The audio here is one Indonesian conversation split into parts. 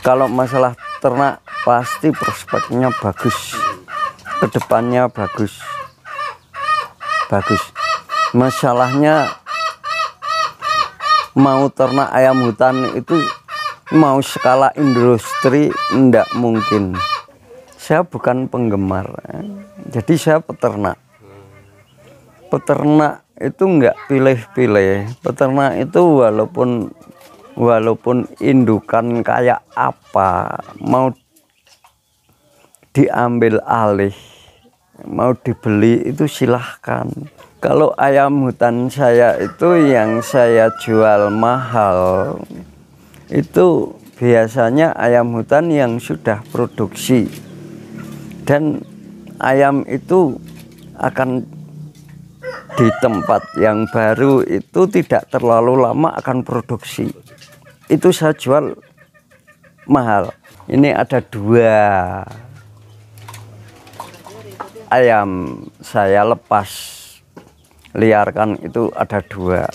Kalau masalah ternak pasti prospeknya bagus, kedepannya bagus. Masalahnya mau ternak ayam hutan itu mau skala industri enggak mungkin. Saya bukan penggemar, jadi saya peternak. Peternak itu enggak pilih-pilih. Peternak itu walaupun indukan kayak apa, mau diambil alih, mau dibeli itu silahkan. Kalau ayam hutan saya itu yang saya jual mahal, itu biasanya ayam hutan yang sudah produksi. Dan ayam itu akan di tempat yang baru itu tidak terlalu lama akan produksi. Itu saya jual mahal. Ini ada 2 ayam saya lepas liarkan, itu ada 2.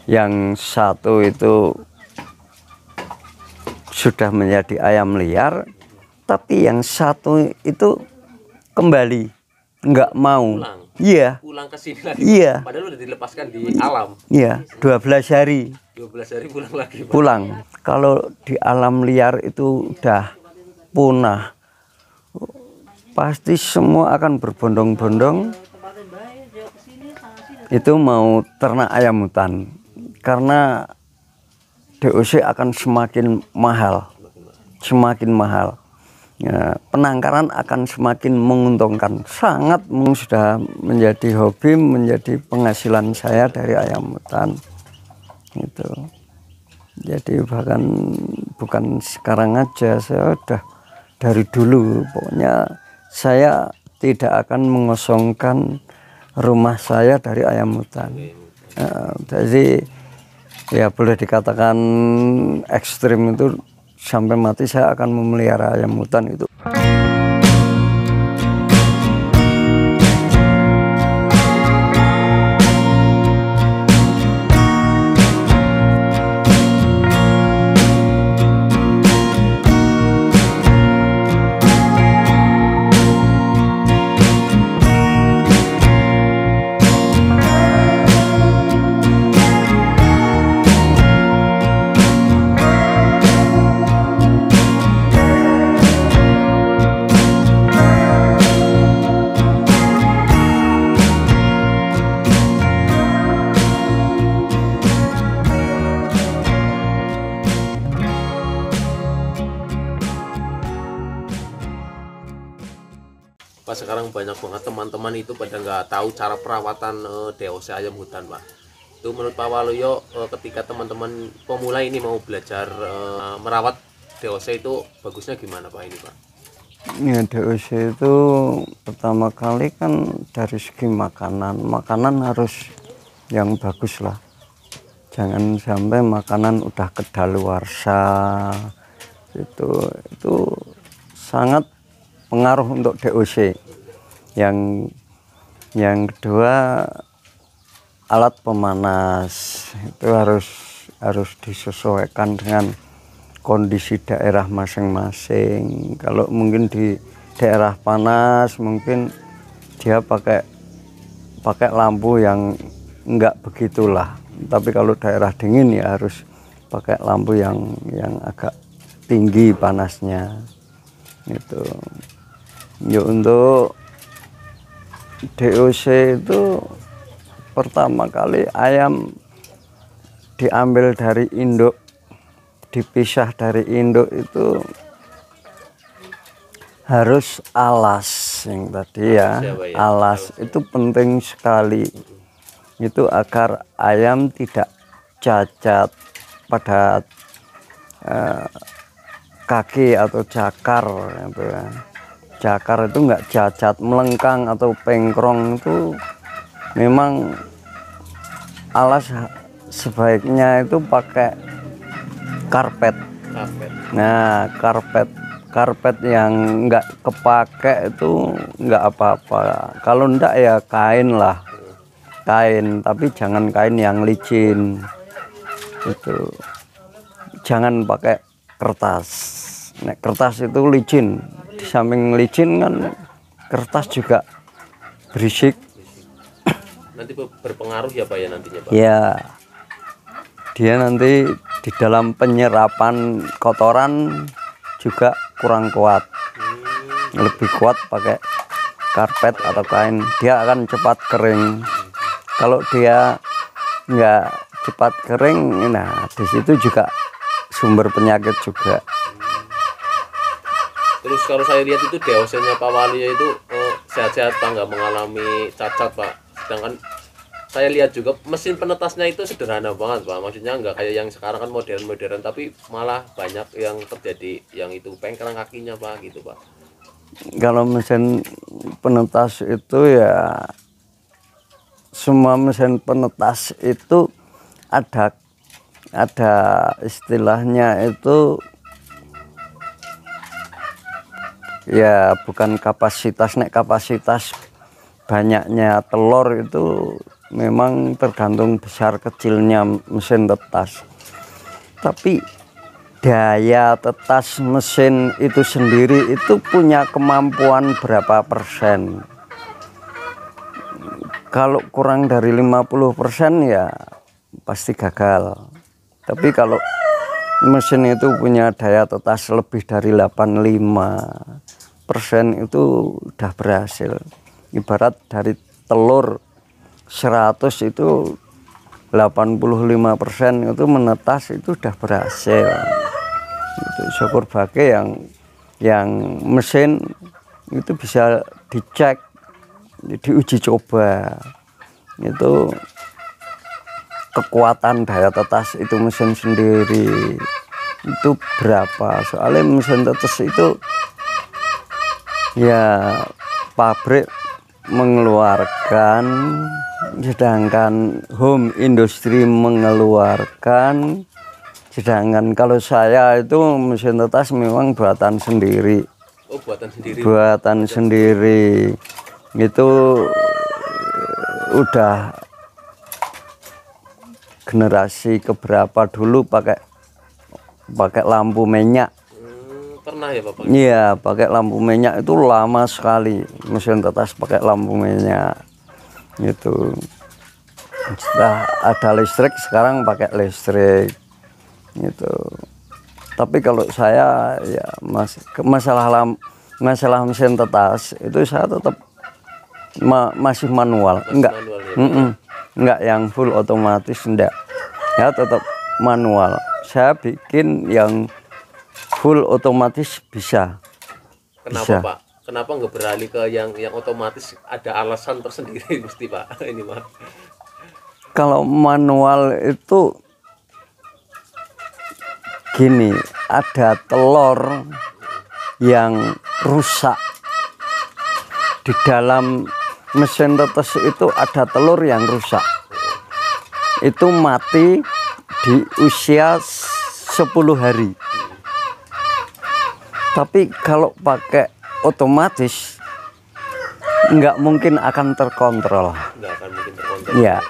Yang satu itu sudah menjadi ayam liar, tapi yang satu itu kembali nggak mau. Iya. Pulang ke sini lagi. Iya. Padahal udah dilepaskan di alam. Iya, 12 hari. 12 hari pulang lagi. Pak. Pulang. Kalau di alam liar itu udah punah, pasti semua akan berbondong-bondong. Itu mau ternak ayam hutan, karena DOC akan semakin mahal. Ya, penangkaran akan semakin menguntungkan. Sangat sudah menjadi hobi, menjadi penghasilan saya dari ayam hutan. Itu. Jadi bahkan bukan sekarang aja, saya udah dari dulu. Pokoknya saya tidak akan mengosongkan rumah saya dari ayam hutan. Jadi ya boleh dikatakan ekstrim itu. Sampai mati saya akan memelihara ayam hutan itu. Pak, sekarang banyak banget teman-teman itu pada nggak tahu cara perawatan DOC ayam hutan, Pak. Itu menurut Pak Waluyo, ketika teman-teman pemula ini mau belajar merawat DOC itu bagusnya gimana, Pak, ini, Pak? Ya, DOC itu pertama kali kan dari segi makanan harus yang bagus lah. Jangan sampai makanan udah kedaluarsa. Itu sangat pengaruh untuk DOC. Yang kedua, alat pemanas itu harus disesuaikan dengan kondisi daerah masing-masing. Kalau mungkin di daerah panas mungkin dia pakai lampu yang enggak begitulah. Tapi kalau daerah dingin ya harus pakai lampu yang agak tinggi panasnya. Itu. Ya, untuk DOC itu pertama kali ayam diambil dari induk, dipisah dari induk itu harus alas yang tadi ya. Alas itu penting sekali. Itu agar ayam tidak cacat pada kaki atau cakar gitu ya. Cakar itu enggak cacat, melengkang atau pengkrong itu memang alas sebaiknya itu pakai karpet. Nah, karpet yang enggak kepake itu enggak apa-apa. Kalau enggak ya kain lah. Kain, tapi jangan kain yang licin. Itu. Jangan pakai kertas. Nek kertas itu licin, di samping licin kan kertas juga berisik. Nanti berpengaruh ya Pak ya nantinya Pak? Ya, dia nanti di dalam penyerapan kotoran juga kurang kuat. Lebih kuat pakai karpet atau kain, dia akan cepat kering. Kalau dia nggak cepat kering, nah di situ juga sumber penyakit juga. Terus kalau saya lihat itu DOC-nya Pak Waluyo itu sehat-sehat Pak, nggak mengalami cacat Pak. Sedangkan saya lihat juga mesin penetasnya itu sederhana banget Pak. Maksudnya nggak kayak yang sekarang kan modern-modern, tapi malah banyak yang terjadi yang itu pengkelang kakinya Pak gitu Pak. Kalau mesin penetas itu ya, semua mesin penetas itu ada istilahnya itu ya, bukan kapasitas. Nek kapasitas banyaknya telur itu memang tergantung besar kecilnya mesin tetas, tapi daya tetas mesin itu sendiri itu punya kemampuan berapa persen. Kalau kurang dari 50% ya pasti gagal. Tapi kalau mesin itu punya daya tetas lebih dari 85% itu udah berhasil. Ibarat dari telur 100 itu 85% itu menetas, itu udah berhasil. Itu syukur bagai yang mesin itu bisa dicek, diuji coba itu kekuatan daya tetas itu mesin sendiri itu berapa. Soalnya mesin tetes itu ya pabrik mengeluarkan, sedangkan home industry mengeluarkan. Sedangkan kalau saya itu mesin tetas memang buatan sendiri. Oh, buatan sendiri. Buatan sendiri. Itu udah generasi keberapa dulu pakai lampu minyak. Pernah ya Bapak? Iya, pakai lampu minyak itu lama sekali mesin tetas pakai lampu minyak. Itu setelah ada listrik, sekarang pakai listrik gitu. Tapi kalau saya ya masalah mesin tetas itu saya tetap masih manual. Enggak Manual, ya? Enggak yang full otomatis, enggak ya, tetap manual. Saya bikin yang full otomatis bisa. Kenapa Bisa. Pak? Kenapa nggak beralih ke yang otomatis? Ada alasan tersendiri mesti Pak ini Pak. Kalau manual itu gini, ada telur yang rusak di dalam mesin tetes itu, ada telur yang rusak itu mati di usia 10 hari. Tapi kalau pakai otomatis nggak mungkin akan terkontrol. Nggak akan mungkin terkontrol. Ya.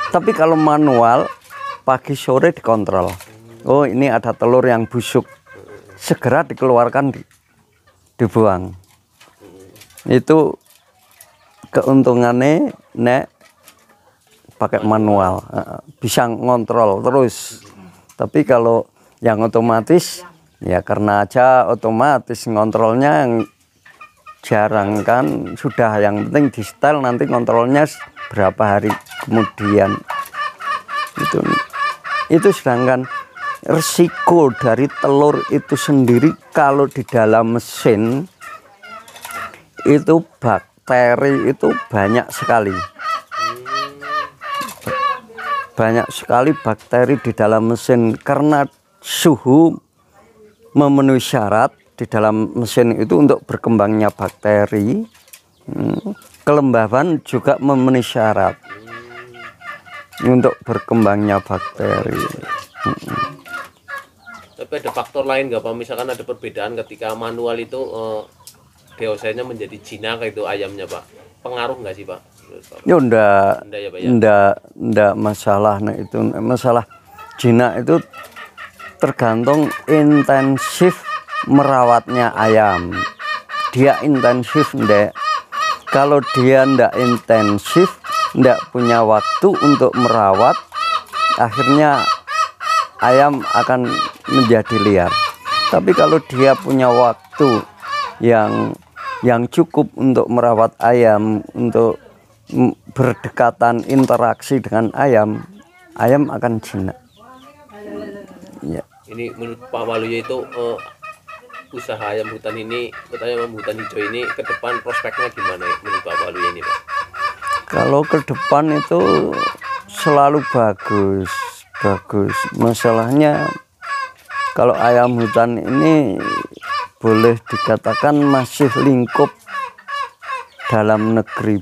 Tapi kalau manual pagi sore dikontrol. Oh, ini ada telur yang busuk, segera dikeluarkan, dibuang. Itu keuntungannya nek pakai manual, bisa ngontrol terus. Tapi kalau yang otomatis ya, karena aja otomatis ngontrolnya jarang kan, sudah yang penting di setel, nanti kontrolnya berapa hari kemudian. Itu sedangkan resiko dari telur itu sendiri kalau di dalam mesin itu bakteri itu banyak sekali. Banyak sekali bakteri di dalam mesin karena suhu memenuhi syarat di dalam mesin itu untuk berkembangnya bakteri. Kelembaban juga memenuhi syarat untuk berkembangnya bakteri. Tapi ada faktor lain nggak Pak? Misalkan ada perbedaan ketika manual itu DOC-nya menjadi jinak itu ayamnya Pak. Pengaruh nggak sih Pak? Ya enggak, ya, Pak, ya? enggak masalah. Nah, itu masalah jinak itu tergantung intensif merawatnya ayam, dia intensif enggak? Kalau dia enggak intensif, enggak punya waktu untuk merawat, akhirnya ayam akan menjadi liar. Tapi kalau dia punya waktu yang cukup untuk merawat ayam, untuk berdekatan interaksi dengan ayam, ayam akan jinak. Ya. Ini menurut Pak Waluyo itu usaha ayam hutan ini, ayam hutan hijau ini ke depan prospeknya gimana menurut Pak Waluyo ini, Pak? Kalau ke depan itu selalu bagus. Masalahnya kalau ayam hutan ini boleh dikatakan masih lingkup dalam negeri,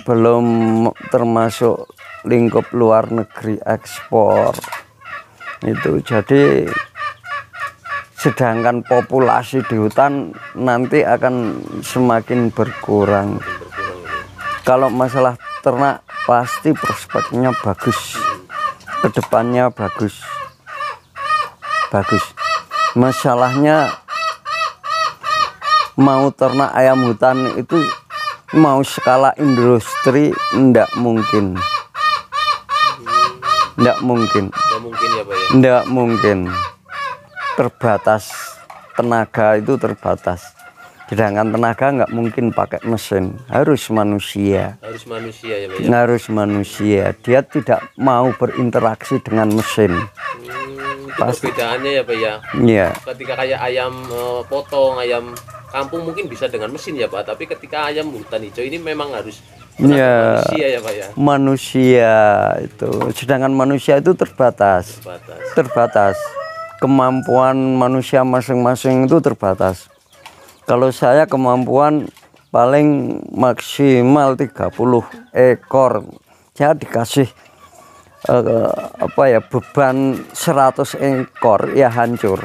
belum termasuk lingkup luar negeri ekspor. Itu jadi sedangkan populasi di hutan nanti akan semakin berkurang. Kalau masalah ternak pasti prospeknya bagus, kedepannya bagus. Masalahnya mau ternak ayam hutan itu mau skala industri ndak mungkin ya Pak ya? Ndak mungkin, terbatas, tenaga itu terbatas. Sedangkan tenaga nggak mungkin pakai mesin, harus manusia ya Pak ya? Harus manusia, dia tidak mau berinteraksi dengan mesin. Perbedaannya ya Pak ya? Iya. Ketika kayak ayam potong, ayam kampung mungkin bisa dengan mesin ya Pak, tapi ketika ayam hutan hijau ini memang harus manusia ya Pak ya? Manusia itu, sedangkan manusia itu terbatas. Kemampuan manusia masing-masing itu terbatas. Kalau saya kemampuan paling maksimal 30 ekor. Saya dikasih beban 100 ekor ya hancur.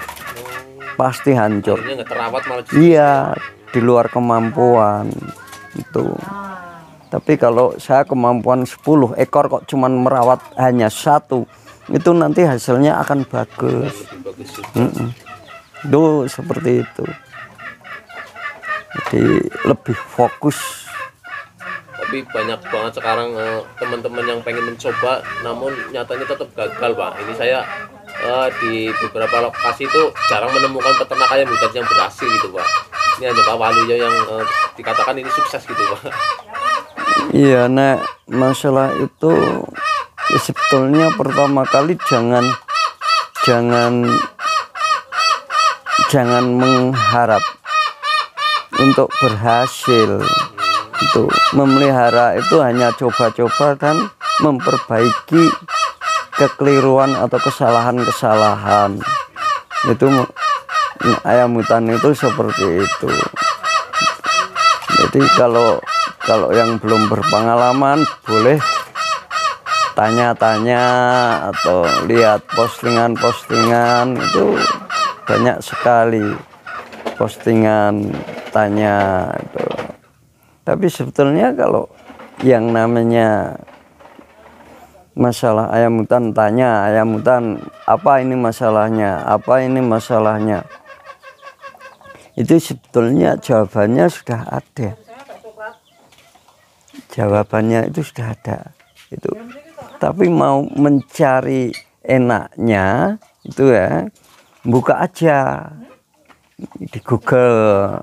Pasti hancur. Nggak terawat malah iya, di luar kemampuan itu. Tapi kalau saya kemampuan 10 ekor kok cuman merawat hanya 1, itu nanti hasilnya akan bagus. Duh, seperti itu. Jadi lebih fokus. Tapi banyak banget sekarang teman-teman yang pengen mencoba, namun nyatanya tetap gagal Pak. Ini saya di beberapa lokasi itu jarang menemukan peternak ayam hutan yang berhasil gitu Pak. Ini hanya Pak Waluyo yang dikatakan ini sukses gitu Pak. Iya, masalah itu ya sebetulnya pertama kali jangan mengharap untuk berhasil. Itu memelihara itu hanya coba-coba dan memperbaiki kekeliruan atau kesalahan-kesalahan. Itu ayam hutan itu seperti itu. Jadi kalau yang belum berpengalaman boleh tanya-tanya atau lihat postingan itu banyak sekali postingan tanya itu. Tapi sebetulnya kalau yang namanya masalah ayam hutan, tanya ayam hutan apa ini masalahnya, itu sebetulnya jawabannya sudah ada. Itu. Tapi mau mencari enaknya itu ya, buka aja di Google,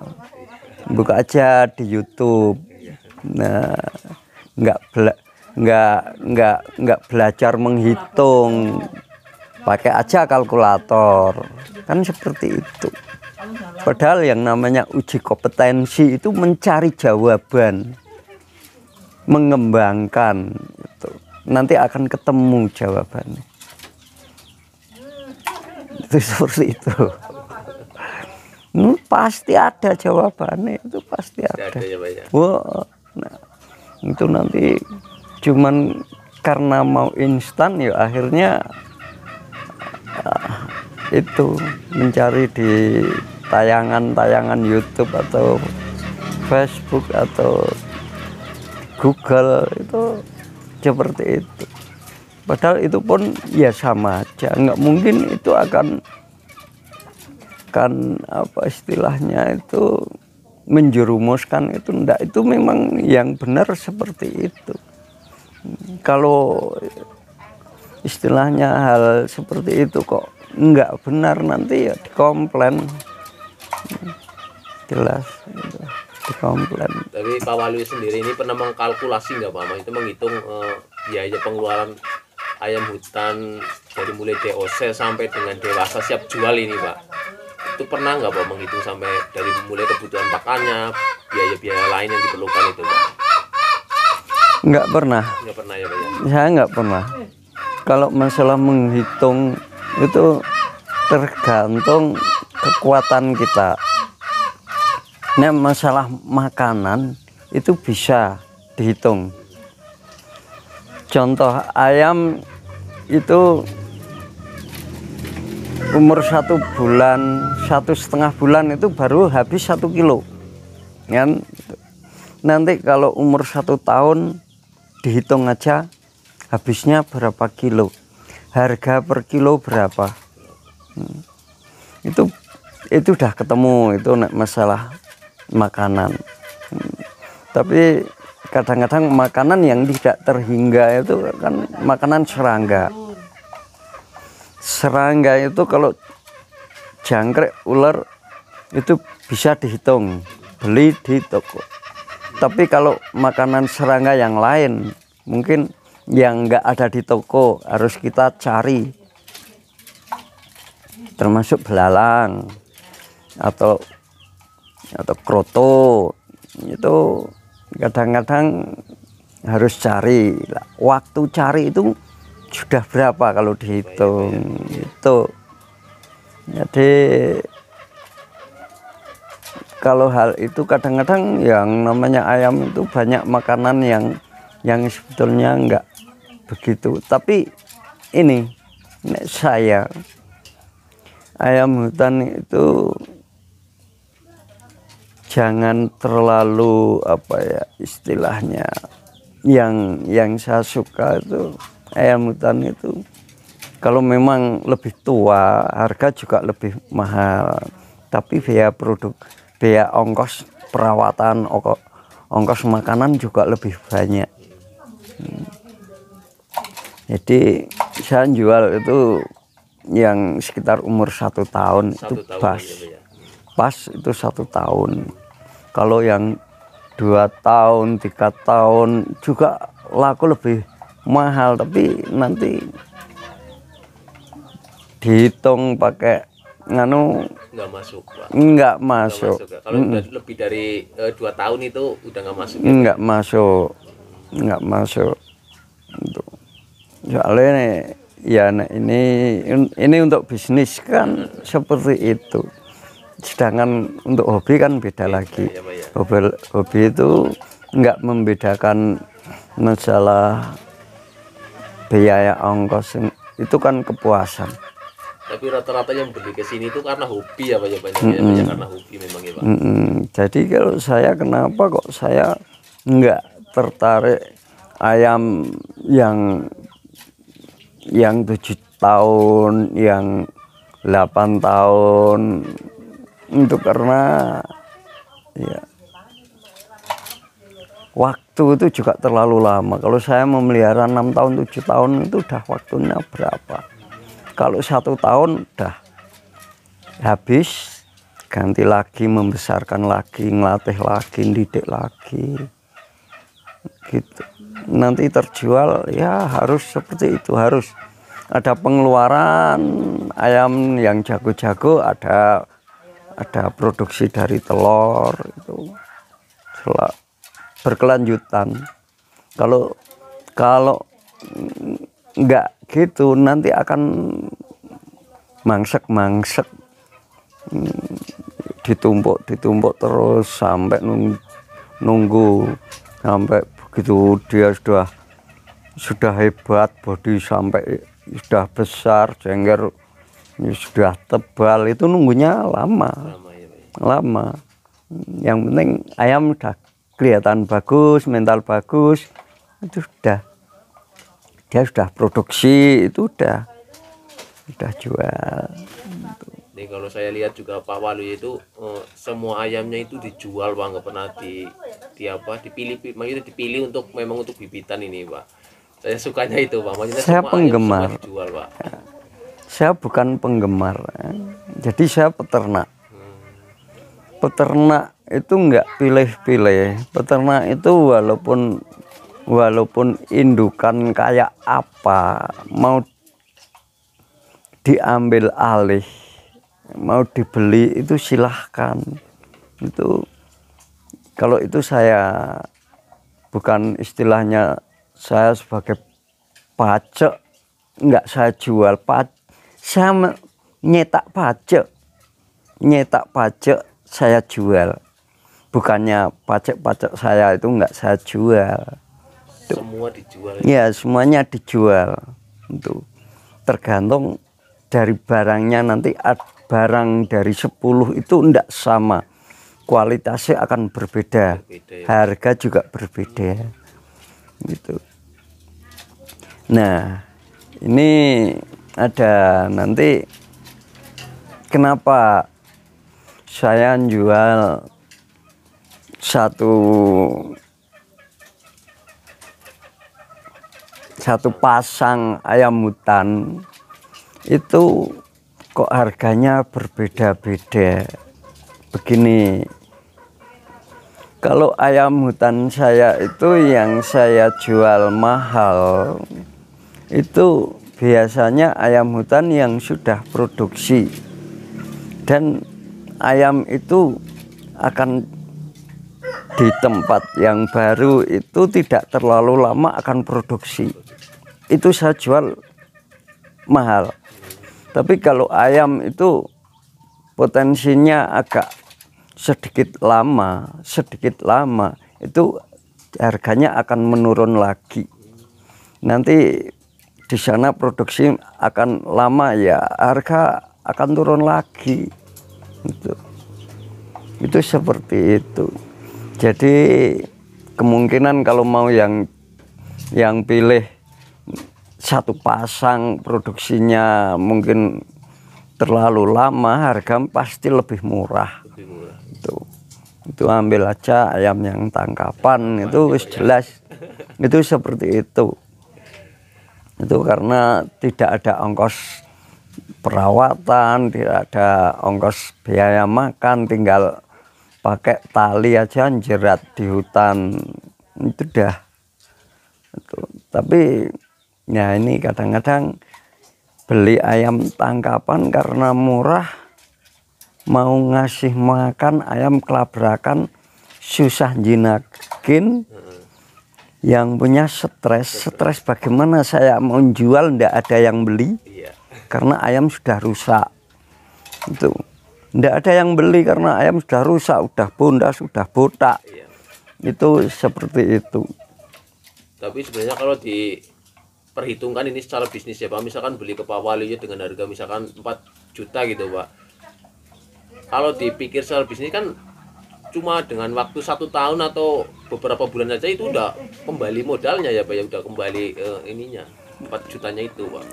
buka aja di YouTube. Nah, nggak belajar menghitung, pakai aja kalkulator, kan seperti itu. Padahal yang namanya uji kompetensi itu mencari jawaban, mengembangkan itu. Nanti akan ketemu jawabannya. Itu seperti itu. Pasti ada jawabannya, itu pasti ada. Wah, nah, itu nanti cuman karena mau instan ya akhirnya itu mencari di tayangan-tayangan YouTube atau Facebook atau Google itu seperti itu. Padahal itu pun ya sama aja, nggak mungkin itu akan akan apa istilahnya itu menjerumuskan itu enggak, itu memang yang benar seperti itu. Kalau istilahnya hal seperti itu kok enggak benar, nanti ya dikomplain, jelas gitu, dikomplain. Tapi Pak Waluyo sendiri ini pernah mengkalkulasi nggak Pak, itu menghitung biaya pengeluaran ayam hutan dari mulai DOC sampai dengan dewasa siap jual ini Pak? Itu pernah nggak Pak menghitung sampai dari mulai kebutuhan pakannya, biaya-biaya lain yang diperlukan itu Pak? Nggak pernah. Nggak pernah ya Pak ya? Saya nggak pernah. Kalau masalah menghitung itu tergantung kekuatan kita. Nah, masalah makanan itu bisa dihitung. Contoh ayam itu umur 1 bulan, 1,5 bulan itu baru habis 1 kilo kan. Nanti kalau umur 1 tahun dihitung aja habisnya berapa kilo, harga per kilo berapa. Itu udah ketemu itu masalah makanan. Tapi kadang-kadang makanan yang tidak terhingga itu kan makanan serangga. Serangga itu kalau jangkrik, ular itu bisa dihitung, beli di toko. Tapi kalau makanan serangga yang lain mungkin yang nggak ada di toko harus kita cari, termasuk belalang atau kroto, itu kadang-kadang harus cari. Waktu cari itu sudah berapa kalau dihitung itu. Jadi kalau hal itu kadang-kadang yang namanya ayam itu banyak makanan yang sebetulnya enggak begitu. Tapi ini saya ayam hutan itu jangan terlalu apa ya istilahnya, yang saya suka itu ayam hutan itu kalau memang lebih tua harga juga lebih mahal, tapi biaya ongkos perawatan, ongkos makanan juga lebih banyak. Jadi saya jual itu yang sekitar umur 1 tahun itu pas. Pas itu 1 tahun. Kalau yang 2 tahun, 3 tahun juga laku lebih mahal, tapi nanti dihitung pakai nggak masuk Pak. Nggak masuk. Kalau udah lebih dari 2 tahun itu udah nggak masuk. Nggak masuk, nggak masuk. Soalnya ya ini untuk bisnis kan seperti itu. Sedangkan untuk hobi kan beda lagi. Hobi itu nggak membedakan masalah biaya ongkos, itu kan kepuasan. Tapi rata-rata yang beli ke sini itu karena hobi ya Pak ya, banyak karena hobi memang ya Pak. Jadi kalau saya kenapa kok saya nggak tertarik ayam yang 7 tahun, yang 8 tahun, itu karena ya waktu itu juga terlalu lama. Kalau saya memelihara 6 tahun 7 tahun itu udah waktunya berapa. Kalau 1 tahun udah habis, ganti lagi, membesarkan lagi, ngelatih lagi, didik lagi gitu. Nanti terjual ya harus seperti itu, harus ada pengeluaran. Ayam yang jago-jago ada produksi dari telur itu berkelanjutan. Kalau enggak gitu nanti akan mangsek ditumpuk terus sampai nunggu sampai begitu dia sudah hebat, bodi sampai sudah besar, jengger sudah tebal, itu nunggunya lama. Yang penting ayam udah kelihatan bagus, mental bagus, itu dia sudah produksi, itu udah jual. Nih kalau saya lihat juga Pak Waluyo itu semua ayamnya itu dijual Pak, nggak pernah di apa dipilih, maksudnya dipilih untuk memang untuk bibitan ini Pak. Saya sukanya itu Pak, maksudnya Saya semua ayam semua penggemar. dijual Pak. Saya bukan penggemar, jadi saya peternak. Peternak itu nggak pilih-pilih. Peternak itu walaupun indukan kayak apa, mau diambil alih, mau dibeli itu silahkan. Itu kalau itu saya bukan istilahnya saya sebagai pajak, nggak saya jual saya nyetak pajak saya jual, bukannya pajak saya itu nggak saya jual. Semua dijual ya semuanya dijual. Itu tergantung dari barangnya, nanti barang dari 10 itu enggak sama, kualitasnya akan berbeda, harga juga berbeda gitu. Nah ini ada nanti kenapa saya jual satu pasang ayam hutan itu kok harganya berbeda-beda begini. Kalau ayam hutan saya itu yang saya jual mahal itu biasanya ayam hutan yang sudah produksi, dan ayam itu akan di tempat yang baru itu tidak terlalu lama akan produksi, itu saya jual mahal. Tapi kalau ayam itu potensinya agak sedikit lama itu harganya akan menurun lagi. Nanti di sana produksi akan lama, ya harga akan turun lagi. Itu seperti itu. Jadi kemungkinan kalau mau yang pilih satu pasang produksinya mungkin terlalu lama, harga pasti lebih murah. Itu ambil aja ayam yang tangkapan, itu jelas itu seperti itu. Itu karena tidak ada ongkos perawatan, tidak ada ongkos biaya makan, tinggal pakai tali aja jerat di hutan, itu dah. Tapi ya ini kadang-kadang beli ayam tangkapan karena murah, mau ngasih makan ayam kelabrakan susah jinakin, yang punya stres bagaimana saya mau jual, ndak ada yang beli karena ayam sudah rusak. Itu ndak ada yang beli karena ayam sudah rusak, udah bondas, sudah botak. Itu seperti itu. Tapi sebenarnya kalau diperhitungkan ini secara bisnis ya Pak, misalkan beli ke Pak Waluyo dengan harga misalkan 4 juta gitu Pak, kalau dipikir secara bisnis kan cuma dengan waktu 1 tahun atau beberapa bulan aja itu udah kembali modalnya ya Pak ya, udah kembali ininya 4 jutanya itu Pak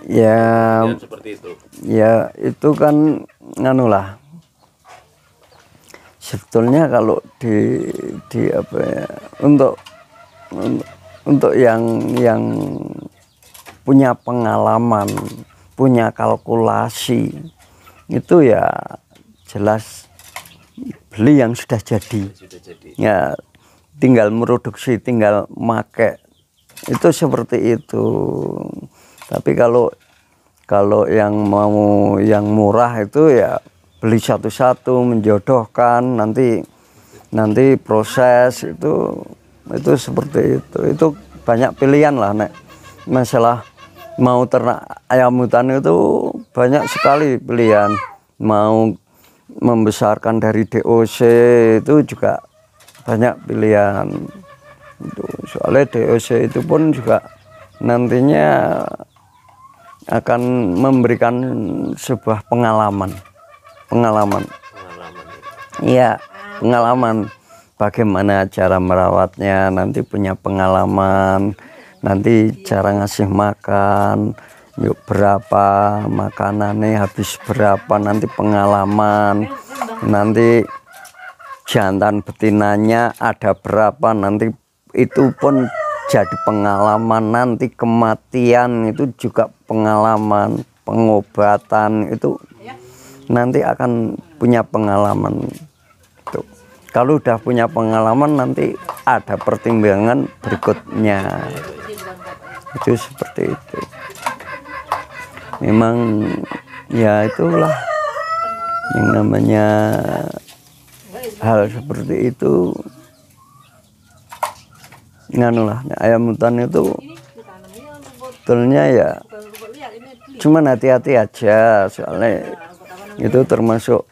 ya. Seperti itu ya, itu kan nganulah sebetulnya kalau di apa ya, untuk yang punya pengalaman, punya kalkulasi, itu ya jelas beli yang sudah jadi. Ya tinggal produksi, tinggal make, itu seperti itu. Tapi kalau yang mau yang murah itu ya beli satu-satu, menjodohkan, nanti proses itu seperti itu. Itu banyak pilihan lah Nek. Masalah mau ternak ayam hutan itu banyak sekali pilihan. Mau membesarkan dari DOC itu juga banyak pilihan. Soalnya DOC itu pun juga nantinya akan memberikan sebuah pengalaman. Iya, pengalaman bagaimana cara merawatnya, nanti punya pengalaman, nanti cara ngasih makan, yuk berapa makanannya, habis berapa, nanti pengalaman, nanti jantan betinanya ada berapa, nanti itu pun jadi pengalaman, nanti kematian itu juga pengalaman, pengobatan itu nanti akan punya pengalaman. Tuh. Kalau udah punya pengalaman nanti ada pertimbangan berikutnya. Itu seperti itu. Memang ya itulah yang namanya hal seperti itu. Nganulah ayam hutan itu sebetulnya ya cuman hati-hati aja, soalnya itu termasuk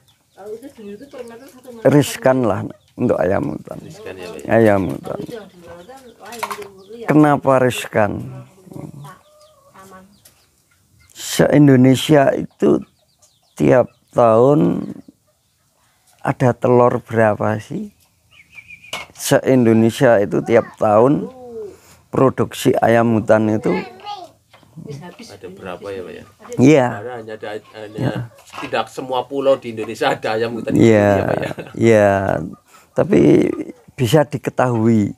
riskan lah untuk ayam hutan. Ayam hutan. Kenapa riskan? Se-Indonesia itu tiap tahun ada telur berapa sih? Se-Indonesia itu tiap tahun produksi ayam hutan itu ada berapa ya Pak ya? Iya. Hanya tidak semua pulau di Indonesia ada ayam hutan. Iya, Pak ya? iya. Tapi bisa diketahui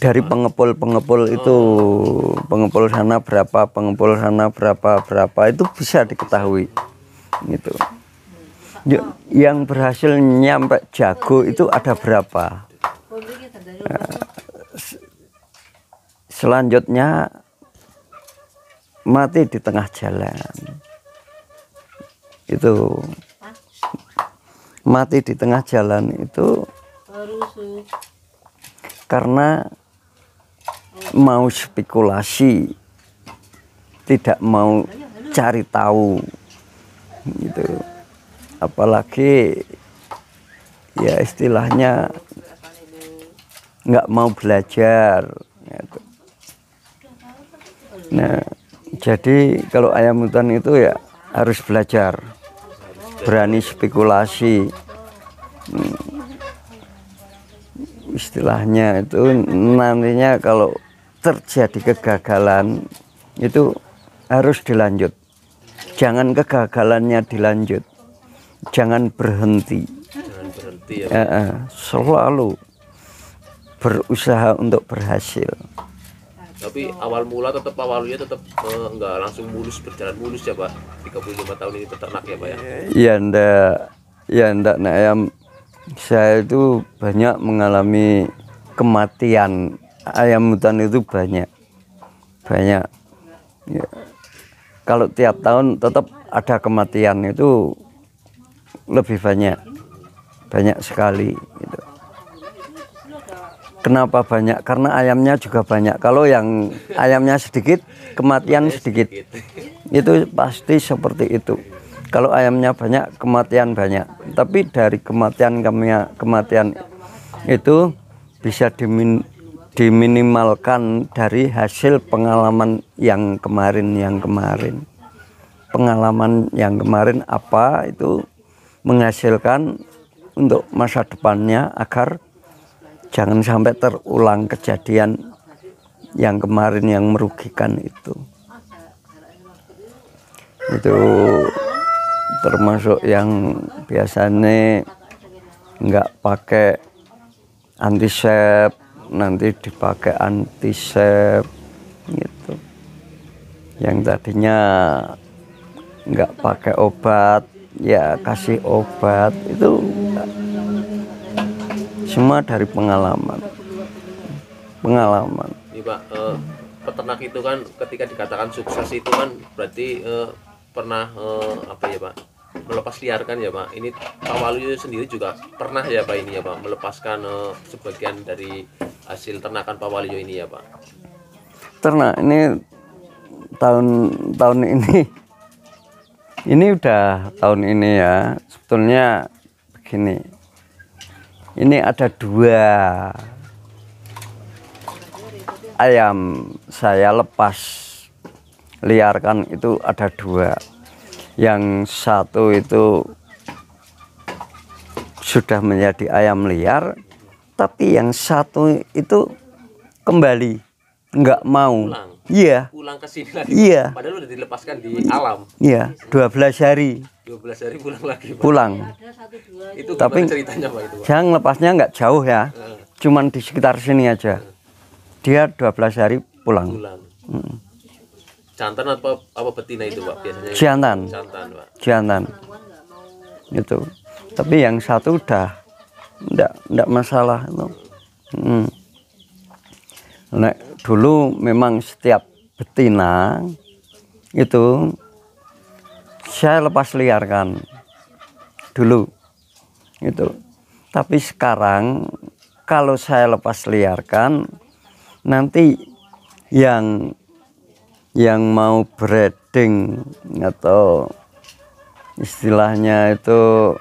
dari pengepul-pengepul itu, pengepul sana berapa, pengepul sana berapa itu bisa diketahui gitu. Yang berhasil nyampe jago itu ada berapa. Nah, selanjutnya mati di tengah jalan. Itu mati di tengah jalan itu karena mau spekulasi, tidak mau cari tahu gitu. Apalagi ya istilahnya nggak mau belajar gitu. Nah, jadi kalau ayam hutan itu ya harus belajar, berani spekulasi. Istilahnya itu nantinya kalau terjadi kegagalan itu harus dilanjut, jangan kegagalannya dilanjut, jangan berhenti, selalu berusaha untuk berhasil. Tapi awal mula tetap awalnya tetap nggak langsung mulus, berjalan mulus ya Pak. 35 tahun ini peternak ya Pak ya? Iya ndak nah, ayam saya itu banyak mengalami kematian. Ayam hutan itu banyak ya. Kalau tiap tahun tetap ada kematian itu lebih banyak sekali gitu. Kenapa banyak? Karena ayamnya juga banyak. Kalau yang ayamnya sedikit, kematian sedikit. Itu pasti seperti itu. Kalau ayamnya banyak, kematian banyak. Tapi dari kematian itu bisa diminimalkan dari hasil pengalaman yang kemarin. Pengalaman yang kemarin apa itu menghasilkan untuk masa depannya agar jangan sampai terulang kejadian yang kemarin yang merugikan itu. Itu termasuk yang biasanya nggak pakai antisep, nanti dipakai antisep gitu. Yang tadinya nggak pakai obat, ya kasih obat. Itu semua dari pengalaman. Ini Pak, peternak itu kan ketika dikatakan sukses itu kan berarti pernah apa ya Pak, melepas liarkan ya Pak. Ini Pak Waluyo sendiri juga pernah ya Pak ini ya Pak, melepaskan sebagian dari hasil ternakan Pak Waluyo ini ya Pak. Ternak ini tahun ini udah tahun ini ya. Sebetulnya begini, ini ada 2 ayam saya lepas liarkan, itu ada 2. Yang satu itu sudah menjadi ayam liar, tapi yang satu itu kembali nggak mau. pulang Iya, pulang ke sini lagi, iya, padahal udah dilepaskan di alam. iya. 12 hari 12 hari pulang lagi, Pak. pulang. Itu Tapi gimana ceritanya, Pak, itu, Pak? Jang lepasnya nggak jauh ya, cuman di sekitar sini aja. Dia 12 hari pulang. Pulang. Jantan apa betina itu, Pak, biasanya? Jantan, Jantan, Pak. jantan. Itu. Tapi yang satu udah enggak masalah itu. Nah, dulu memang setiap betina itu saya lepas liarkan dulu itu. Tapi sekarang kalau saya lepas liarkan, nanti yang mau breeding atau istilahnya itu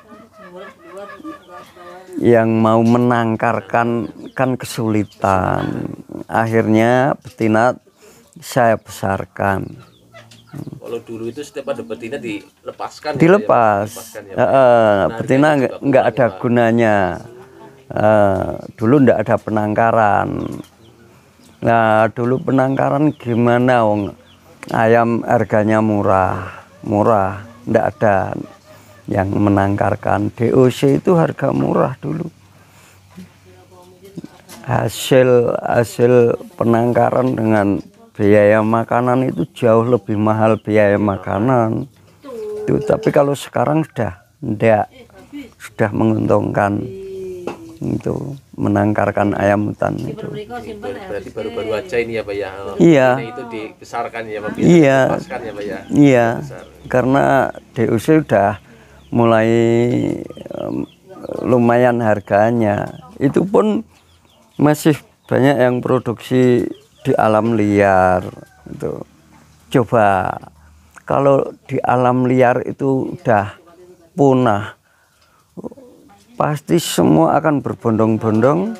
yang mau menangkarkan kan kesulitan. Akhirnya betina saya besarkan. Kalau dulu itu setiap ada betina dilepaskan. Dilepas. Dilepaskan, ya, Betina nggak ada gunanya. Dulu nggak ada penangkaran. Nah, dulu penangkaran gimana, wong ayam harganya murah, nggak ada yang menangkarkan. DOC itu harga murah dulu. Hasil penangkaran dengan biaya makanan itu jauh lebih mahal biaya makanan. Itu, tapi kalau sekarang sudah menguntungkan itu menangkarkan ayam hutan itu. Berarti baru-baru aja ini ya, Pak, ya? Iya. Ini itu dibesarkan ya, Pak? Iya. Dilepaskan ya, Pak, ya? Iya. Karena DOC udah mulai lumayan harganya. Itu pun masih banyak yang produksi di alam liar itu. Coba kalau di alam liar itu udah punah, pasti semua akan berbondong-bondong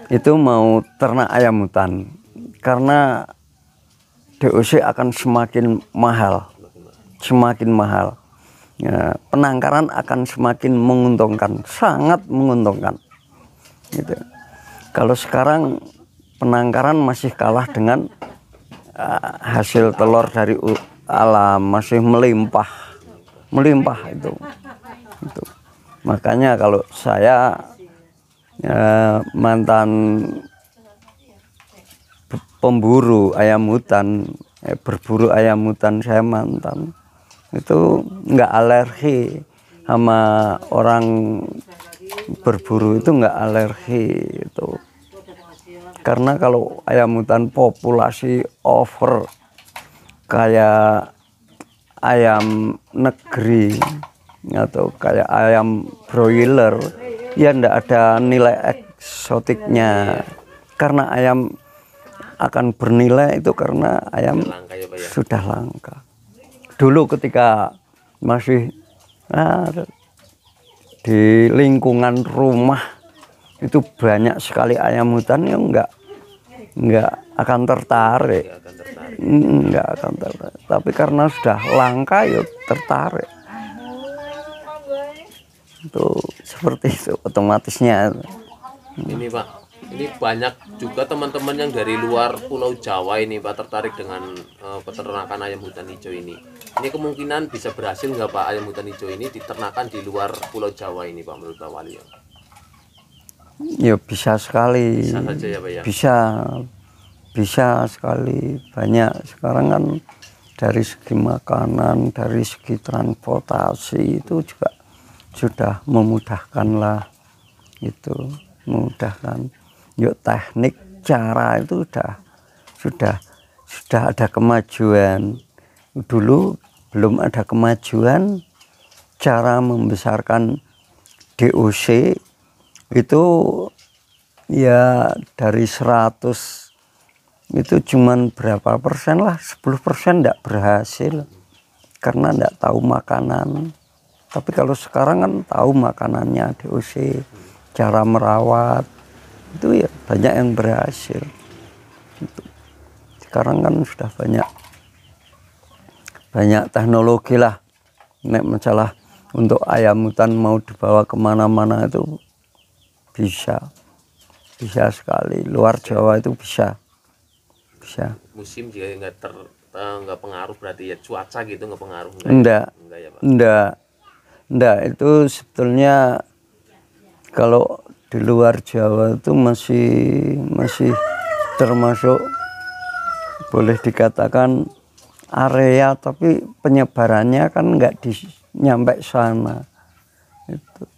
itu mau ternak ayam hutan, karena DOC akan semakin mahal. Ya, penangkaran akan semakin menguntungkan, sangat menguntungkan gitu. Kalau sekarang penangkaran masih kalah dengan hasil telur dari alam, masih melimpah itu. Makanya kalau saya mantan pemburu ayam hutan, berburu ayam hutan, saya mantan itu nggak alergi sama orang berburu, itu nggak alergi itu. Karena kalau ayam hutan populasi over kayak ayam negeri atau kayak ayam broiler, ya ndak ada nilai eksotiknya. Karena ayam akan bernilai itu karena ayam Langka ya, Pak, ya? sudah langka. Dulu ketika masih di lingkungan rumah itu banyak sekali ayam hutan yang nggak akan tertarik. Nggak akan tertarik. Tapi karena sudah langka ya tertarik. Itu seperti itu otomatisnya. Ini, Pak, ini banyak juga teman-teman yang dari luar Pulau Jawa ini, Pak, tertarik dengan peternakan ayam hutan hijau ini. Ini kemungkinan bisa berhasil nggak, Pak, ayam hutan hijau ini diternakan di luar Pulau Jawa ini, Pak, menurut Pak Wali? Ya bisa sekali. Bisa saja ya, Pak, ya? Bisa sekali. Banyak sekarang kan dari segi makanan, dari segi transportasi itu juga sudah memudahkan lah, itu memudahkan. Yuk, teknik cara itu sudah ada kemajuan. Dulu belum ada kemajuan, cara membesarkan DOC itu ya dari 100 itu cuman berapa persen lah, 10% enggak berhasil karena enggak tahu makanan. Tapi kalau sekarang kan tahu makanannya DOC, cara merawat itu ya banyak yang berhasil. Sekarang kan sudah banyak teknologi lah. Nek masalah untuk ayam hutan mau dibawa kemana-mana itu bisa. bisa sekali. Luar Jawa itu bisa. Musim juga nggak pengaruh berarti ya, cuaca gitu nggak pengaruh Enggak, enggak ya Pak? enggak, itu sebetulnya kalau di luar Jawa itu masih termasuk boleh dikatakan area, tapi penyebarannya kan nggak nyampe sana. Itu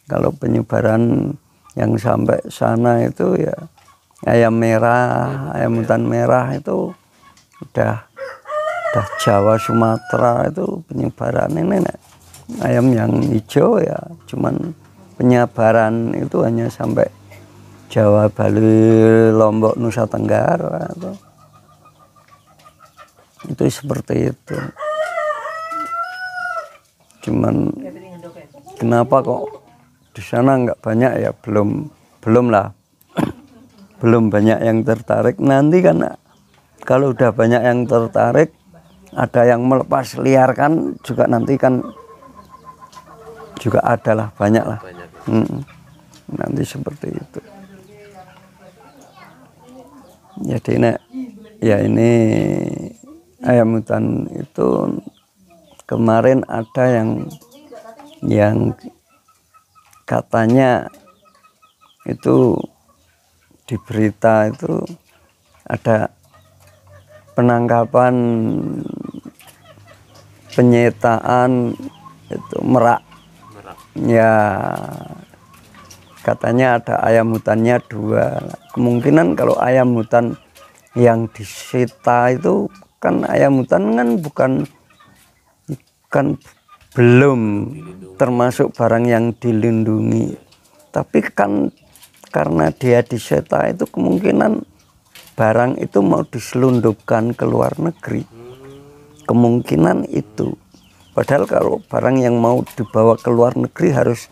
kalau penyebaran yang sampai sana itu ya ayam merah, ayam hutan merah itu udah Jawa, Sumatera itu penyebaran. Ini ayam yang hijau ya cuman penyebaran itu hanya sampai Jawa, Bali, Lombok, Nusa Tenggara itu seperti itu. Cuman kenapa kok di sana nggak banyak ya, belum lah. Belum banyak yang tertarik. Nanti kan kalau udah banyak yang tertarik, ada yang melepas liarkan juga, nanti kan juga adalah banyak lah. Nanti seperti itu. Jadi ini ayam hutan itu kemarin ada yang katanya itu di berita itu ada penangkapan penyitaan itu merak. Ya katanya ada ayam hutannya 2. Kemungkinan kalau ayam hutan yang disita itu kan ayam hutan kan belum termasuk barang yang dilindungi, tapi kan karena dia disita itu kemungkinan barang itu mau diselundupkan ke luar negeri, kemungkinan itu. Padahal kalau barang yang mau dibawa ke luar negeri harus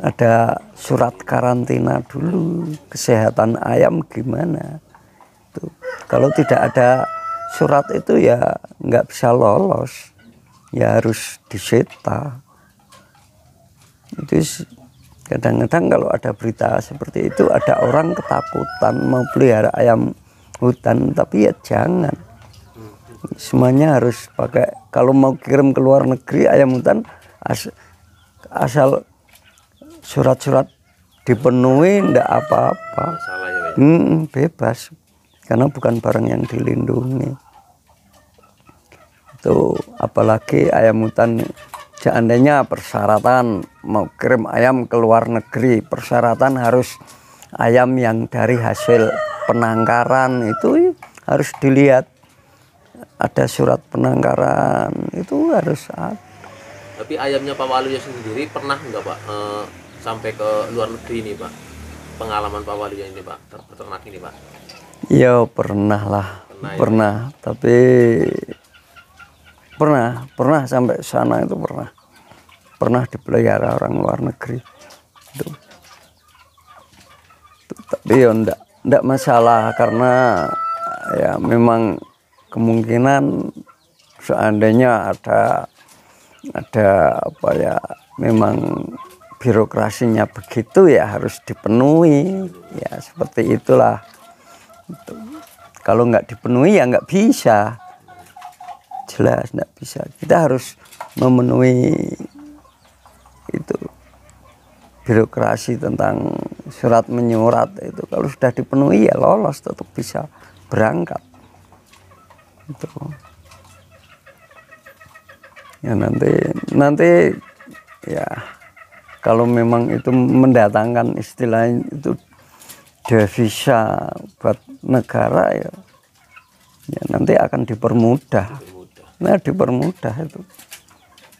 ada surat karantina dulu, kesehatan ayam gimana tuh. Kalau tidak ada surat itu ya nggak bisa lolos, ya harus disita. Itu kadang-kadang kalau ada berita seperti itu, ada orang ketakutan mau pelihara ayam hutan, tapi ya jangan. Semuanya harus pakai, kalau mau kirim ke luar negeri ayam hutan asal surat-surat dipenuhi ndak apa-apa, bebas, karena bukan barang yang dilindungi. Itu apalagi ayam hutan, seandainya persyaratan mau kirim ayam ke luar negeri, persyaratan harus ayam yang dari hasil penangkaran, itu harus dilihat ada surat penangkaran, itu harus ada. Tapi ayamnya Pak Waluyo sendiri pernah nggak Pak sampai ke luar negeri ini Pak? Pengalaman Pak Waluyo ini Pak, peternak ini Pak? Ya pernah lah, pernah. Tapi pernah sampai sana itu pernah dipelihara orang luar negeri itu. Tapi ya enggak masalah, karena ya memang kemungkinan seandainya ada apa ya, memang birokrasinya begitu ya harus dipenuhi, ya seperti itulah. Kalau nggak dipenuhi ya nggak bisa, jelas nggak bisa. Kita harus memenuhi itu birokrasi tentang surat menyurat itu. Kalau sudah dipenuhi ya lolos, tetap bisa berangkat itu. Ya nanti ya kalau memang itu mendatangkan istilahnya itu devisa buat negara, ya nanti akan dipermudah. Nah dipermudah itu,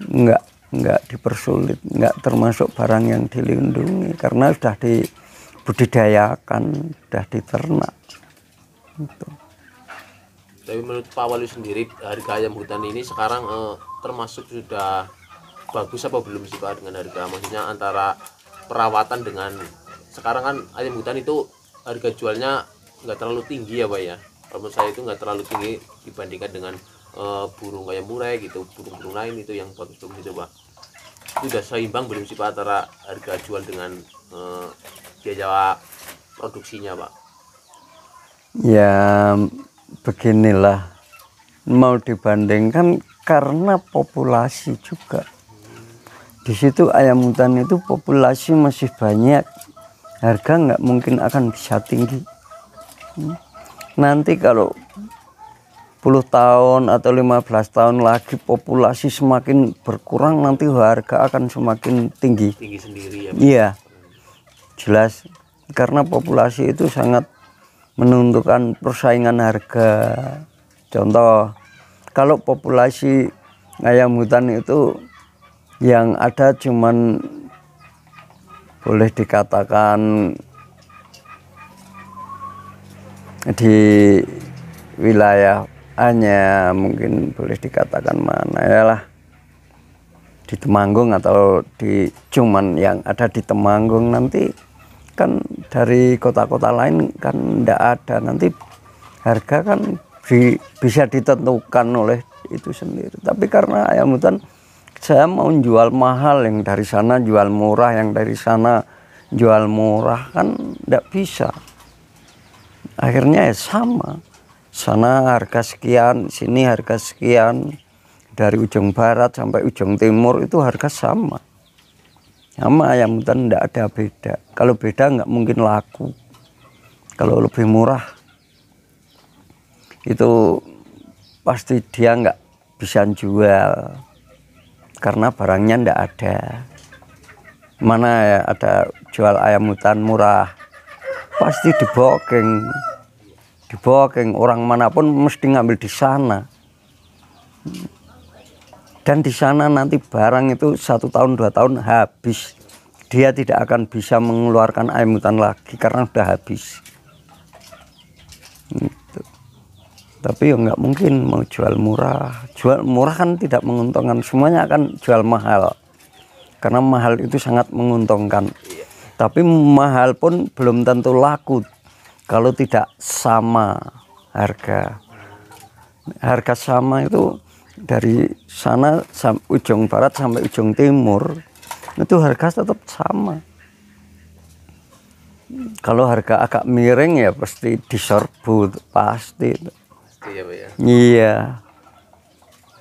enggak dipersulit, enggak termasuk barang yang dilindungi karena sudah dibudidayakan, sudah diternak gitu. Tapi menurut Pak Waluyo sendiri, harga ayam hutan ini sekarang termasuk sudah bagus apa belum sih Pak dengan harga? Maksudnya antara perawatan dengan sekarang kan ayam hutan itu harga jualnya nggak terlalu tinggi ya Pak ya. Kalau menurut saya itu nggak terlalu tinggi dibandingkan dengan burung kayak murai gitu, burung-burung lain itu yang bagus-bagus itu Pak. Itu udah seimbang belum sih Pak antara harga jual dengan biaya produksinya Pak? Ya beginilah, mau dibandingkan karena populasi juga. Di situ ayam hutan itu populasi masih banyak, harga nggak mungkin akan bisa tinggi. Nanti kalau 10 tahun atau 15 tahun lagi populasi semakin berkurang, nanti harga akan semakin tinggi. Tinggi sendiri ya Pak? Iya, jelas. Karena populasi itu sangat menentukan persaingan harga. Contoh, kalau populasi ayam hutan itu yang ada cuman boleh dikatakan di wilayah hanya mungkin boleh dikatakan mana ya lah, di Temanggung atau di cuman yang ada di Temanggung, nanti kan dari kota-kota lain kan tidak ada, nanti harga kan bisa ditentukan oleh itu sendiri. Tapi karena ayam hutan saya mau jual mahal, yang dari sana jual murah, yang dari sana jual murah, kan tidak bisa. Akhirnya ya sama, sana harga sekian, sini harga sekian, dari ujung barat sampai ujung timur itu harga sama. Sama ayam hutan tidak ada beda. Kalau beda nggak mungkin laku. Kalau lebih murah itu pasti dia nggak bisa jual karena barangnya ndak ada. Mana ya ada jual ayam hutan murah, pasti dibokeng orang manapun mesti ngambil di sana. Dan di sana nanti barang itu 1 tahun 2 tahun habis, dia tidak akan bisa mengeluarkan ayam hutan lagi karena sudah habis. Gitu. Tapi ya nggak mungkin mau jual murah kan tidak menguntungkan, semuanya akan jual mahal karena mahal itu sangat menguntungkan. Tapi mahal pun belum tentu laku kalau tidak sama harga. Harga sama itu dari sana ujung barat sampai ujung timur itu harga tetap sama. Kalau harga agak miring ya pasti diserbu, pasti. Iya Pak ya? Iya,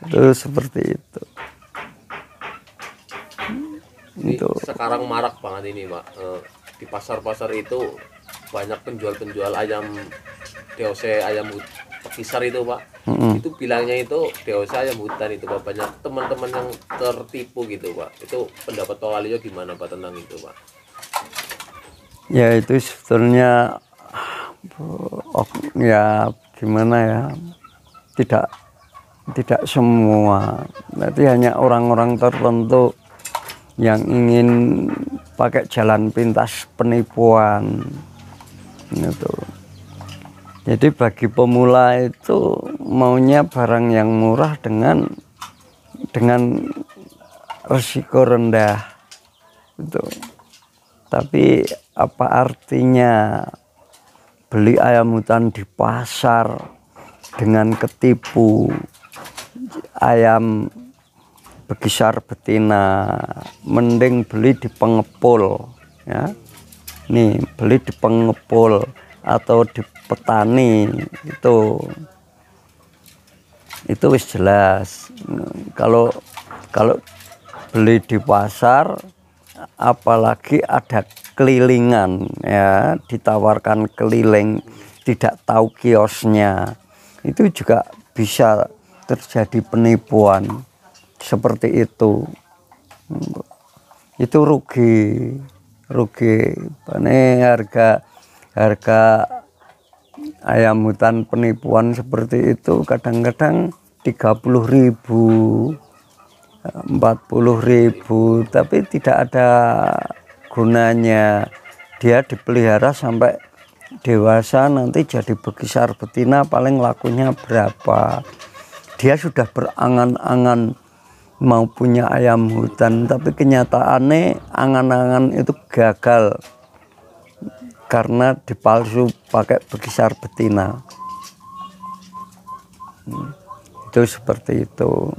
itu seperti itu. Ini sekarang marak banget ini Pak, di pasar-pasar itu banyak penjual-penjual ayam DOC, ayam pesisar itu Pak. Itu bilangnya itu DOC ayam hutan itu Pak, banyak teman-teman yang tertipu gitu Pak. Itu pendapat Pak Waluyo gimana Pak tentang itu Pak? Ya itu sebetulnya ya gimana ya, tidak semua, berarti hanya orang-orang tertentu yang ingin pakai jalan pintas penipuan gitu. Jadi bagi pemula itu maunya barang yang murah dengan risiko rendah itu. Tapi apa artinya beli ayam hutan di pasar dengan ketipu ayam bekisar betina, mending beli di pengepul ya. Nih, beli di pengepul atau di petani itu wis jelas. Kalau beli di pasar, apalagi ada kelilingan ya, ditawarkan keliling, tidak tahu kiosnya, itu juga bisa terjadi penipuan seperti itu. Itu rugi. Ini harga ayam hutan penipuan seperti itu kadang-kadang 30.000, 40.000, tapi tidak ada gunanya. Dia dipelihara sampai dewasa, nanti jadi bekisar betina, paling lakunya berapa. Dia sudah berangan-angan mau punya ayam hutan, tapi kenyataannya angan-angan itu gagal karena dipalsu pakai bekisar betina. Itu seperti itu.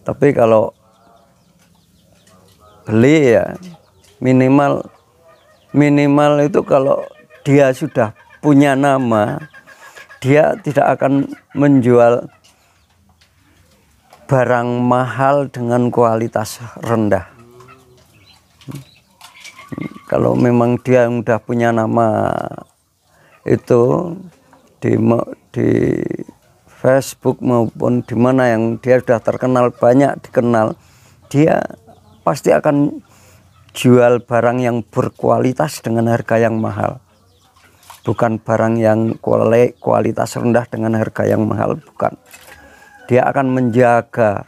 Tapi kalau beli ya minimal itu kalau dia sudah punya nama, dia tidak akan menjual barang mahal dengan kualitas rendah. Kalau memang dia udah punya nama itu di Facebook maupun di mana yang dia sudah terkenal, banyak dikenal, dia pasti akan jual barang yang berkualitas dengan harga yang mahal. Bukan barang yang kualitas rendah dengan harga yang mahal, bukan. Dia akan menjaga.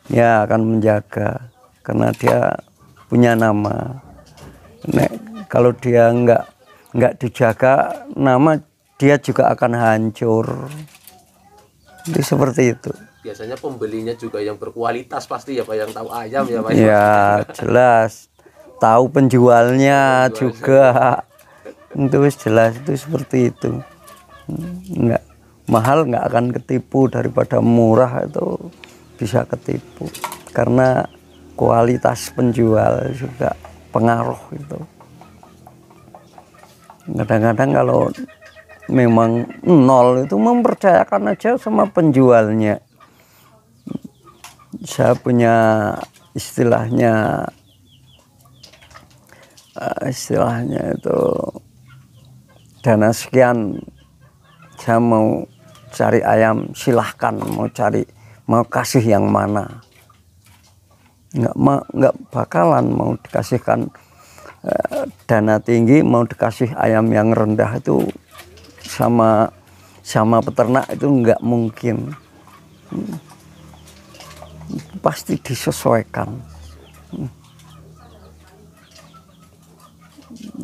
Ya, akan menjaga karena dia punya nama. Kalau dia nggak dijaga nama, dia juga akan hancur. Jadi seperti itu. Biasanya pembelinya juga yang berkualitas pasti ya Pak, yang tahu ayam ya Pak. Ya jelas, tahu penjualnya juga. Itu jelas, itu seperti itu. Nggak mahal nggak akan ketipu, daripada murah itu bisa ketipu karena kualitas penjual juga pengaruh itu. Kadang-kadang kalau memang nol itu mempercayakan aja sama penjualnya. Saya punya istilahnya itu dana sekian, saya mau cari ayam, silahkan mau kasih yang mana. Nggak bakalan mau dikasihkan dana tinggi, mau dikasih ayam yang rendah itu sama peternak itu nggak mungkin. Pasti disesuaikan.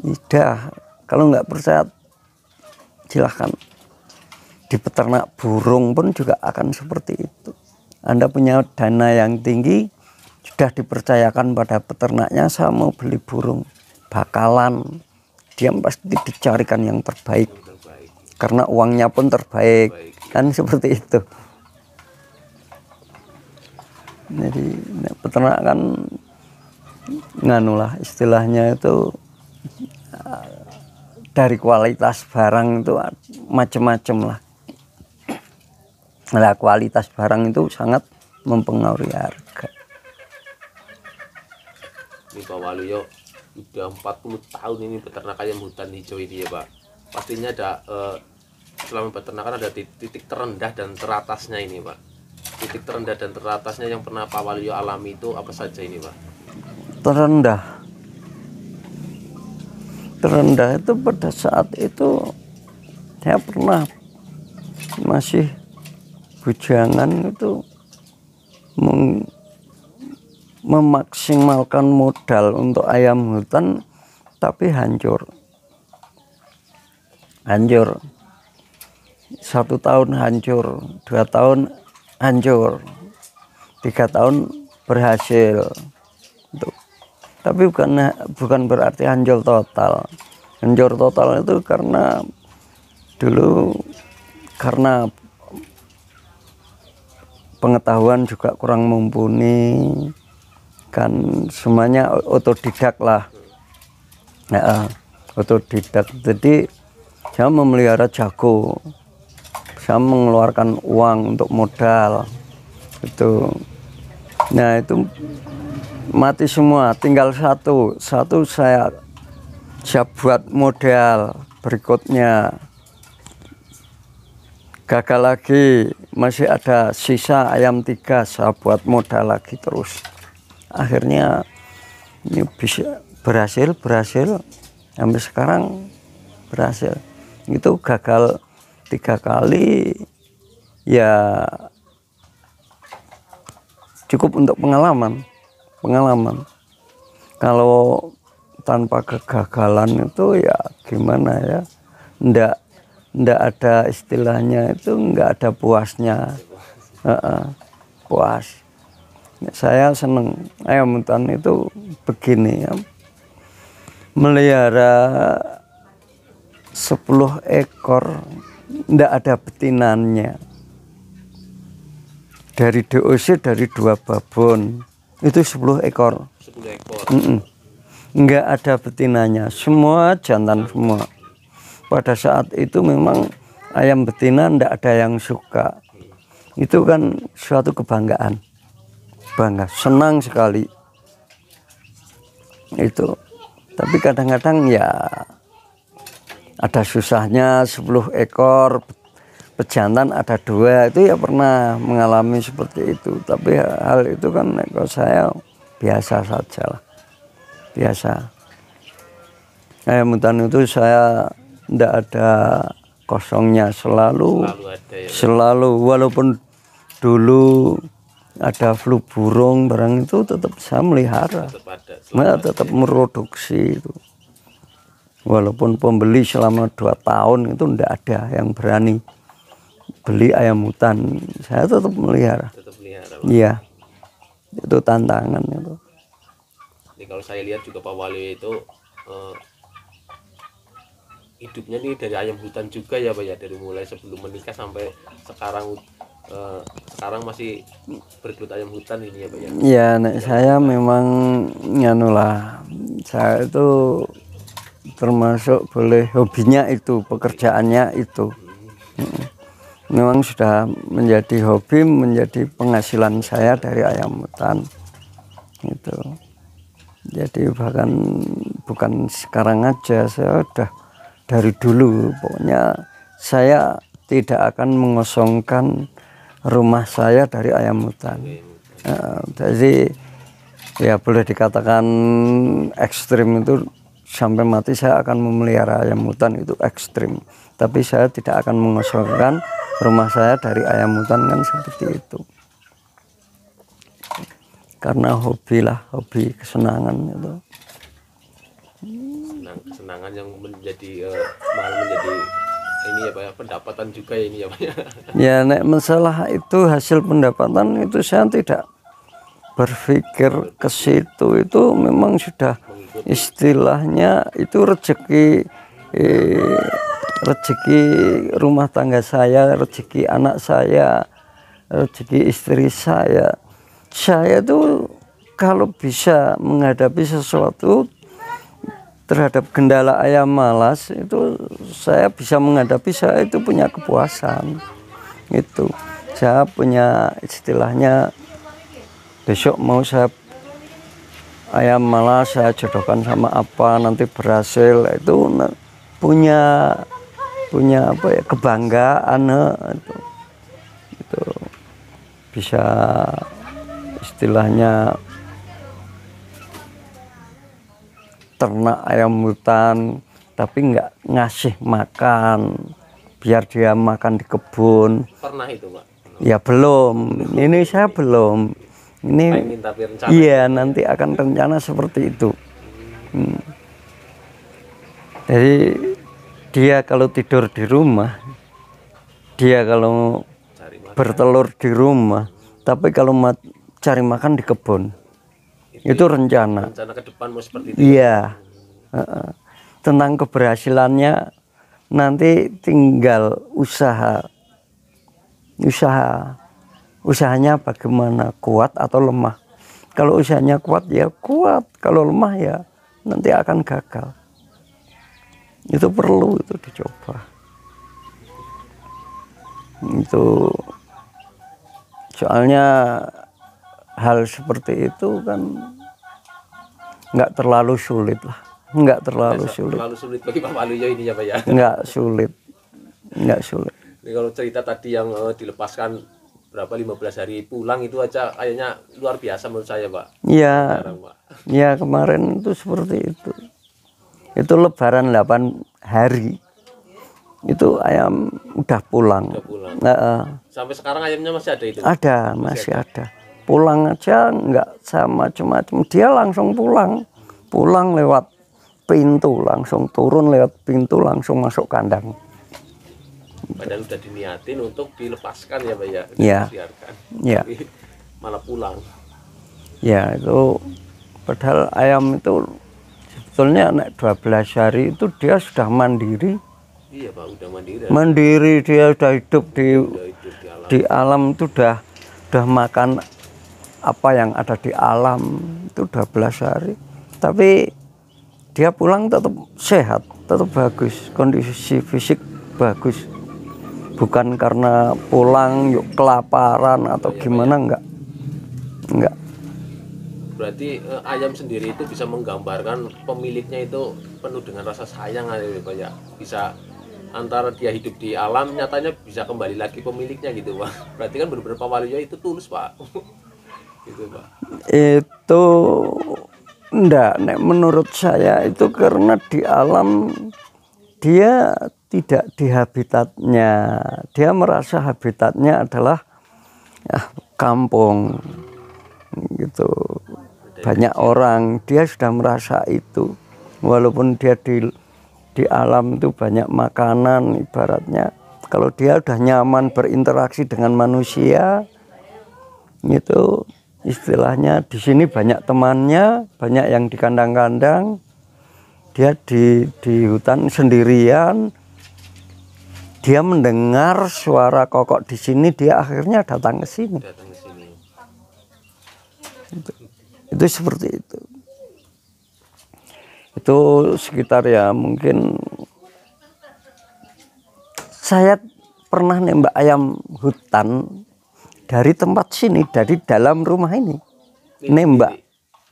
Udah, kalau nggak percaya silahkan di peternak burung pun juga akan seperti itu. Anda punya dana yang tinggi, sudah dipercayakan pada peternaknya, saya mau beli burung, bakalan dia pasti dicarikan yang terbaik, karena uangnya pun terbaik. Kan seperti itu. Jadi peternak kan nganulah istilahnya itu, dari kualitas barang itu macam-macam lah. Nah, kualitas barang itu sangat mempengaruhi harga. Ini Pak Waluyo udah 40 tahun ini peternak ayam hutan hijau ini ya Pak. Pastinya ada selama peternakan ada titik terendah dan teratasnya ini Pak. Titik terendah dan teratasnya yang pernah Pak Waluyo alami itu apa saja ini Pak? Terendah itu pada saat itu saya pernah masih bujangan itu memaksimalkan modal untuk ayam hutan, tapi hancur. 1 tahun hancur, 2 tahun hancur, 3 tahun berhasil. Tapi bukan berarti hancur total. Hancur total itu karena dulu karena pengetahuan juga kurang mumpuni, kan semuanya otodidak lah. Otodidak. Jadi saya memelihara jago, saya mengeluarkan uang untuk modal itu. Nah itu mati semua, tinggal satu saya buat modal berikutnya, gagal lagi, masih ada sisa ayam 3, saya buat modal lagi terus. Akhirnya ini bisa berhasil sampai sekarang berhasil. Itu gagal 3 kali ya, cukup untuk pengalaman. Kalau tanpa kegagalan itu ya gimana ya, ndak ada istilahnya itu, nggak ada puasnya. Puas. Saya seneng ayam hutan itu begini ya, melihara 10 ekor ndak ada betinannya. Dari DOC dari 2 babon itu 10 ekor. 10 ekor. Nggak ada betinanya, semua jantan semua. pada saat itu memang ayam betina ndak ada yang suka. Itu kan suatu kebanggaan, bangga, senang sekali itu. Tapi kadang-kadang ya ada susahnya, 10 ekor pejantan ada 2, itu ya pernah mengalami seperti itu. Tapi hal itu kan kalau saya biasa saja lah, biasa. Ayam hutan itu saya tidak ada kosongnya, selalu ada ya. Selalu, walaupun dulu ada flu burung barang itu tetap saya melihara, tetap mereproduksi itu. Walaupun pembeli selama 2 tahun itu tidak ada yang berani beli ayam hutan, saya tetap melihara. Iya, itu tantangan itu. Ini kalau saya lihat juga Pak Wali itu hidupnya nih dari ayam hutan juga ya Pak ya, dari mulai sebelum menikah sampai sekarang masih bergelut ayam hutan ini ya Pak ya. Iya, saya memang nganulah, saya itu termasuk boleh hobinya itu, pekerjaannya itu. Memang sudah menjadi hobi, menjadi penghasilan saya dari ayam hutan itu. Jadi bahkan bukan sekarang aja, saya udah dari dulu, pokoknya saya tidak akan mengosongkan rumah saya dari ayam hutan. Jadi ya boleh dikatakan ekstrim itu sampai mati saya akan memelihara ayam hutan, itu ekstrim. Tapi saya tidak akan mengosongkan rumah saya dari ayam hutan, kan seperti itu. Karena hobi lah, hobi kesenangan itu. Kesenangan yang menjadi malah menjadi ini ya Pak ya, pendapatan juga ya ini ya Pak ya. Ya nek masalah itu hasil pendapatan itu saya tidak berpikir ke situ, itu memang sudah istilahnya itu rezeki rumah tangga saya, rezeki anak saya, rezeki istri saya. Saya tuh kalau bisa menghadapi sesuatu terhadap gendala ayam malas itu, saya bisa menghadapi, saya itu punya kepuasan. Itu saya punya istilahnya, besok mau saya ayam malas saya jodohkan sama apa, nanti berhasil, itu punya apa ya, kebanggaan itu bisa istilahnya ternak ayam hutan tapi nggak ngasih makan, biar dia makan di kebun. Pernah itu Pak? Ya belum, ini saya belum. Ini iya nanti akan rencana seperti itu. Jadi dia kalau tidur di rumah, dia kalau bertelur di rumah, tapi kalau cari makan di kebun. Itu rencana ke depan mau seperti itu. Iya. Tentang keberhasilannya nanti tinggal usahanya bagaimana, kuat atau lemah. Kalau usahanya kuat ya kuat, kalau lemah ya nanti akan gagal. Itu perlu itu dicoba. Itu soalnya hal seperti itu kan nggak terlalu sulit lah, nggak terlalu sulit. Terlalu sulit bagi Pak Waluyo ini ya Pak ya. Nggak sulit. Ini kalau cerita tadi yang dilepaskan berapa 15 hari pulang itu aja kayaknya luar biasa menurut saya Pak. Iya. Ya kemarin itu seperti itu. Itu lebaran 8 hari. Itu ayam udah pulang. Sampai sekarang ayamnya masih ada itu? Ada, masih ada. Pulang aja nggak sama macam-macam, dia langsung pulang lewat pintu, langsung turun lewat pintu, langsung masuk kandang. Padahal udah diniatin untuk dilepaskan ya Pak ya? Iya. Ya. Malah pulang. Ya itu padahal ayam itu sebetulnya anak 12 hari itu dia sudah mandiri. Iya Pak, udah mandiri. Mandiri, dia udah hidup di alam itu udah makan apa yang ada di alam itu 12 hari. Tapi dia pulang tetap sehat. tetap bagus, kondisi fisik bagus. Bukan karena pulang yuk kelaparan atau gimana, enggak. Berarti ayam sendiri itu bisa menggambarkan pemiliknya itu penuh dengan rasa sayang ya Pak ya. Bisa antara dia hidup di alam, nyatanya bisa kembali lagi pemiliknya gitu Pak. Berarti kan benar-benar Pak Waluyo itu tulus Pak. Gitu Pak. Itu enggak, menurut saya itu karena di alam dia tidak di habitatnya. Dia merasa habitatnya adalah kampung gitu. Banyak orang, dia sudah merasa itu. Walaupun dia di alam itu banyak makanan, ibaratnya kalau dia udah nyaman berinteraksi dengan manusia, itu istilahnya di sini banyak temannya, banyak yang di kandang-kandang, dia di hutan sendirian, dia mendengar suara kokok di sini, dia akhirnya datang ke sini. Itu seperti itu. Itu sekitar ya mungkin saya pernah nembak ayam hutan dari tempat sini, dari dalam rumah ini. Nembak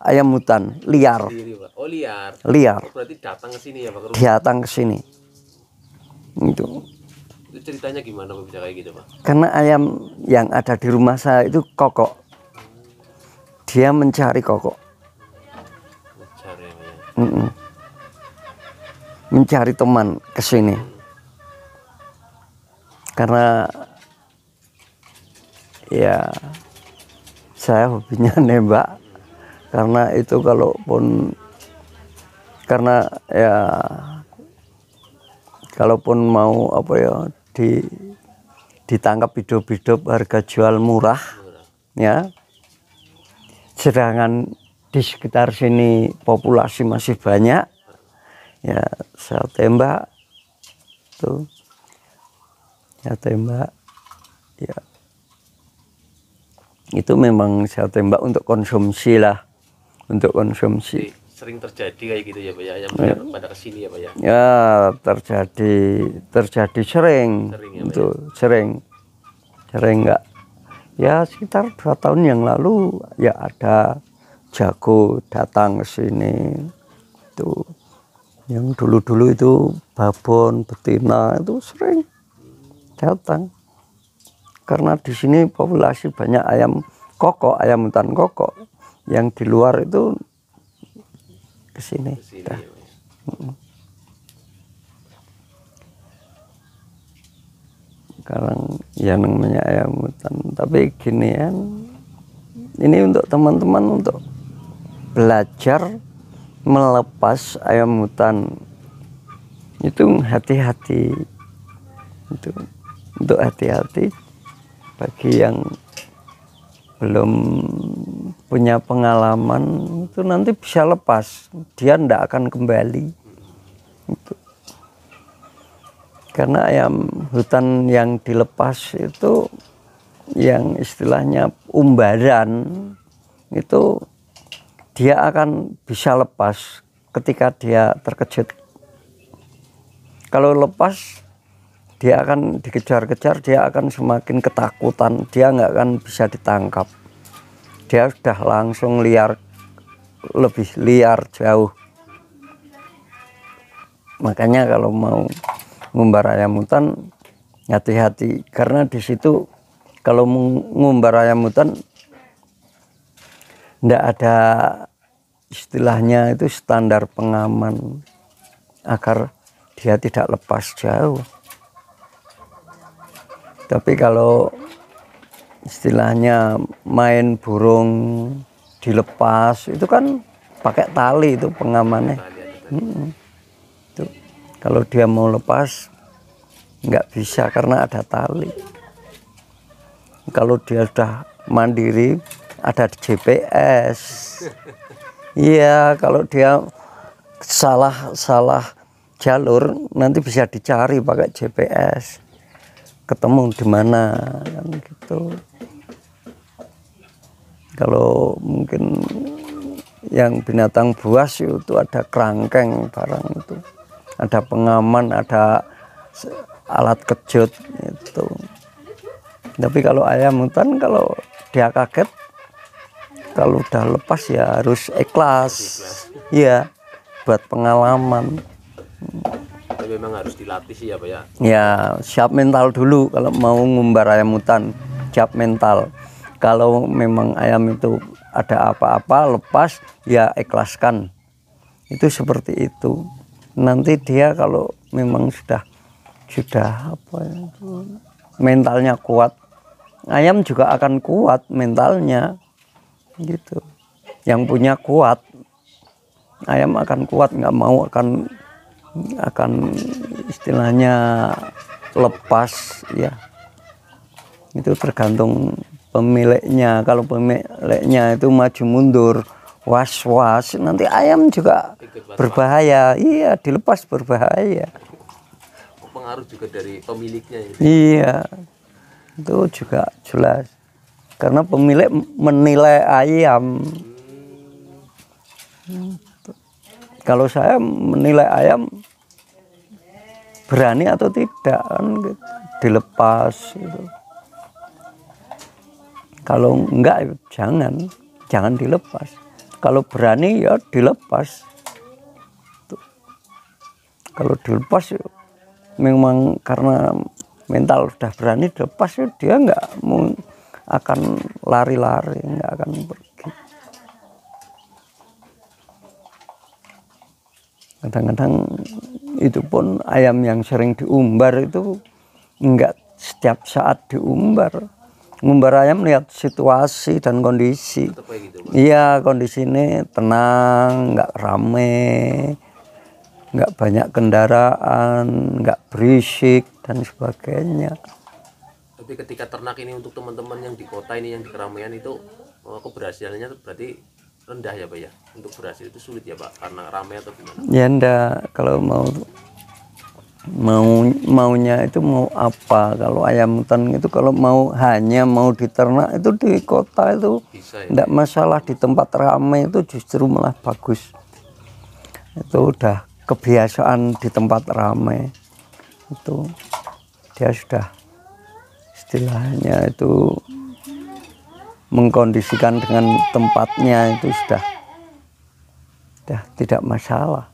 ayam hutan liar. Oh, liar. Liar. Oh, berarti datang ke sini ya Pak? Datang ke sini. Itu ceritanya gimana Pak bisa kayak gitu Pak? Karena ayam yang ada di rumah saya itu kokok. Dia mencari kokok. Mencari ya. Mencari teman ke sini. Karena ya saya hobinya nembak. Karena itu kalaupun mau apa ya ditangkap hidup-hidup harga jual murah ya. Sedangkan di sekitar sini populasi masih banyak, ya saya tembak tuh, ya tembak, ya itu memang saya tembak untuk konsumsi lah, untuk konsumsi. Sering terjadi kayak gitu ya Pak ya, yang pada kesini ya Pak ya? Ya terjadi sering, ya, itu sering enggak. Ya sekitar 2 tahun yang lalu ya ada jago datang ke sini. Itu yang dulu-dulu itu babon, betina itu sering datang. Karena di sini populasi banyak ayam kokok, ayam hutan kokok. Yang di luar itu ke sini. Ya, sekarang ya namanya ayam hutan, tapi gini ya, ini untuk teman-teman untuk belajar melepas ayam hutan itu hati-hati, itu untuk hati-hati bagi yang belum punya pengalaman, itu nanti bisa lepas, dia tidak akan kembali itu. Karena ayam hutan yang dilepas itu yang istilahnya umbaran itu dia akan bisa lepas ketika dia terkejut. Kalau lepas dia akan dikejar-kejar, dia akan semakin ketakutan, dia nggak akan bisa ditangkap. Dia sudah langsung liar, lebih liar jauh. Makanya kalau mau ngumbar ayam hutan hati-hati, karena di situ kalau ngumbar ayam hutan ndak ada istilahnya itu standar pengaman agar dia tidak lepas jauh. Tapi kalau istilahnya main burung dilepas itu kan pakai tali, itu pengamannya. Tuh. Kalau dia mau lepas nggak bisa karena ada tali. Kalau dia sudah mandiri ada GPS. Iya, kalau dia salah jalur nanti bisa dicari pakai GPS. Ketemu di mana kan gitu. Kalau mungkin yang binatang buas itu ada kerangkeng barang itu. ada pengaman, ada alat kejut itu. Tapi kalau ayam hutan, kalau dia kaget, kalau udah lepas ya harus ikhlas. Iya, buat pengalaman. Tapi memang harus dilatih sih ya Pak ya. Ya, siap mental dulu kalau mau ngumbar ayam hutan, siap mental. Kalau memang ayam itu ada apa-apa lepas, ya ikhlaskan. Itu seperti itu. Nanti dia kalau memang sudah apa ya, mentalnya kuat, ayam juga akan kuat mentalnya. Gitu. Yang punya kuat, ayam akan kuat, nggak mau akan istilahnya lepas ya. Itu tergantung pemiliknya. Kalau pemiliknya itu maju mundur, was-was, nanti ayam juga berbahaya. Iya, dilepas berbahaya. Pengaruh juga dari pemiliknya ya. Iya, itu juga jelas. Karena pemilik menilai ayam. Kalau saya menilai ayam berani atau tidak kan gitu. Dilepas gitu. Kalau enggak jangan dilepas. Kalau berani ya dilepas. Tuh. Kalau dilepas ya, memang karena mental sudah berani dilepas ya, dia enggak akan lari-lari, enggak akan pergi. Kadang-kadang itu pun ayam yang sering diumbar itu enggak setiap saat diumbar. Ngumbar ayam lihat situasi dan kondisi. Iya, kondisi ini tenang, enggak rame, enggak banyak kendaraan, enggak berisik dan sebagainya. Tapi ketika ternak ini untuk teman-teman yang di kota ini, yang di keramaian itu, keberhasilannya berarti rendah ya Pak ya? Untuk berhasil itu sulit ya Pak, karena ramai atau gimana? Ya enggak, kalau maunya itu mau apa. Kalau ayam hutan itu kalau hanya mau diternak itu di kota itu bisa, ya? Enggak masalah, di tempat ramai itu justru malah bagus. Itu udah kebiasaan di tempat ramai. Itu dia sudah istilahnya itu mengkondisikan dengan tempatnya, itu sudah tidak masalah.